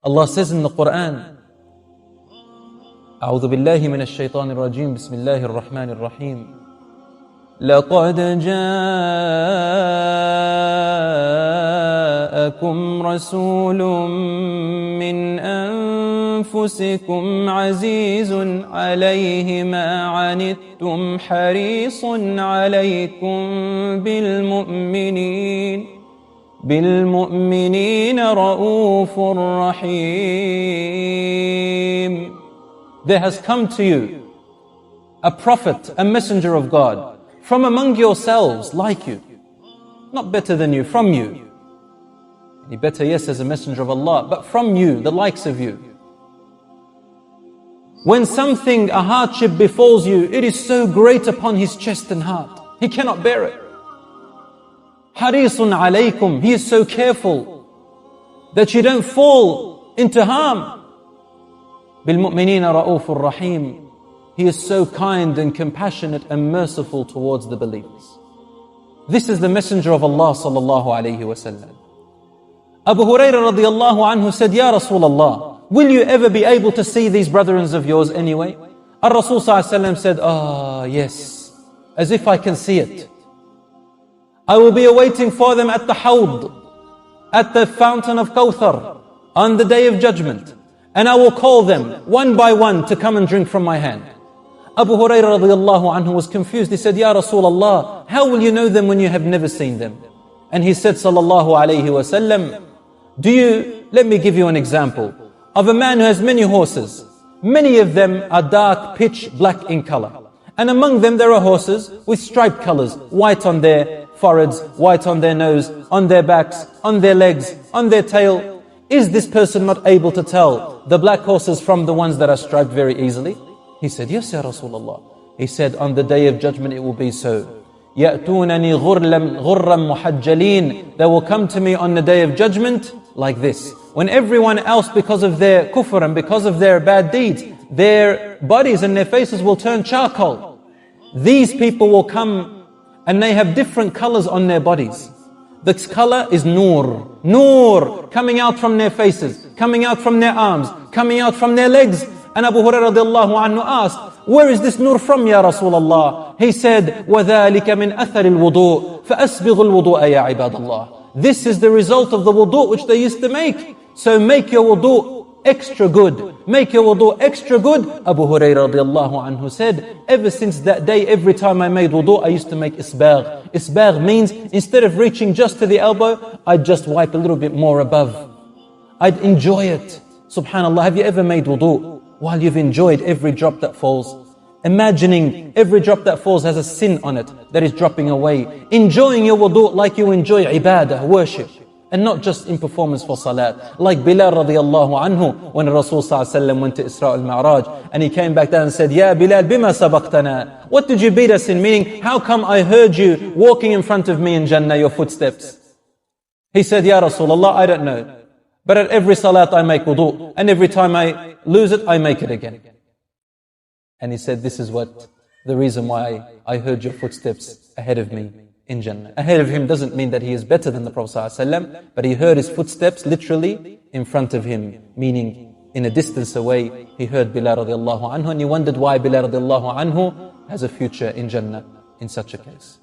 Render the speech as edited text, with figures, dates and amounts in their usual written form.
Allah says in the Quran, أعوذ بالله من الشيطان الرجيم بسم الله الرحمن الرحيم لقد جاءكم رسول من أنفسكم عزيز عليه ما عنتم حريص عليكم بالمؤمنين رؤوف رحيم. There has come to you a prophet, a messenger of God, from among yourselves, like you, not better than you, from you. He better, yes, as a messenger of Allah, but from you, the likes of you. When something, a hardship befalls you, it is so great upon his chest and heart. He cannot bear it. Harisun alaykum, he is so careful that you don't fall into harm. Bilmu'minina ra'ufur rahim. He is so kind and compassionate and merciful towards the believers. This is the messenger of Allah sallallahu alayhi wasallam. Abu Hurairah radiallahu anhu said, Ya Rasulullah, will you ever be able to see these brethren of yours anyway? Ar-Rasul sallallahu alayhi wasallam said, yes, as if I can see it. I will be awaiting for them at the Hawd, at the fountain of Kawthar, on the day of judgment. And I will call them one by one to come and drink from my hand. Abu Hurairah radiallahu anhu was confused. He said, Ya Rasulullah, how will you know them when you have never seen them? And he said, sallallahu alayhi wa sallam, let me give you an example of a man who has many horses. Many of them are dark, pitch black in color. And among them there are horses with striped colors, white on their foreheads, white on their nose, on their backs, on their legs, on their tail. Is this person not able to tell the black horses from the ones that are striped very easily? He said, yes, Ya Rasulullah. He said, on the day of judgment it will be so. يَأْتُونَنِي غُرًّا مُحَجَّلِينَ. They will come to me on the day of judgment like this. When everyone else, because of their kufr and because of their bad deeds, their bodies and their faces will turn charcoal. These people will come and they have different colors on their bodies. The color is nur. Nur coming out from their faces, coming out from their arms, coming out from their legs. And Abu Hurairah radiallahu anhu asked, where is this nur from, Ya Rasulullah? He said, وَذَلِكَ مِنْ أَثَرِ الْوُضُوءِ فَأَسْبِغُ الْوُضُوءَ يَا عِبَادَ اللَّهِ. This is the result of the wudu which they used to make. So make your wudu extra good. Make your wudu extra good. Abu Hurairah radiallahu anhu said, ever since that day, every time I made wudu, I used to make isbagh. Isbagh means, instead of reaching just to the elbow, I'd just wipe a little bit more above. I'd enjoy it. Subhanallah, have you ever made wudu while you've enjoyed every drop that falls? Imagining every drop that falls has a sin on it that is dropping away. Enjoying your wudu like you enjoy ibadah, worship. And not just in performance for salat. Like Bilal radiallahu anhu, when Rasul sallallahu alayhi wa sallam went to Isra al-Mi'raj, and he came back down and said, Ya Bilal, bima sabaqtana? What did you beat us in? Meaning, how come I heard you walking in front of me in Jannah, your footsteps? He said, Ya Rasulullah, I don't know. But at every salat I make wudu, and every time I lose it, I make it again. And he said, this is what the reason why I heard your footsteps ahead of me in Jannah. Ahead of him doesn't mean that he is better than the Prophet ﷺ, but he heard his footsteps literally in front of him, meaning in a distance away. He heard Bilal radiallahu anhu, and he wondered why Bilal radiallahu anhu has a future in Jannah in such a case.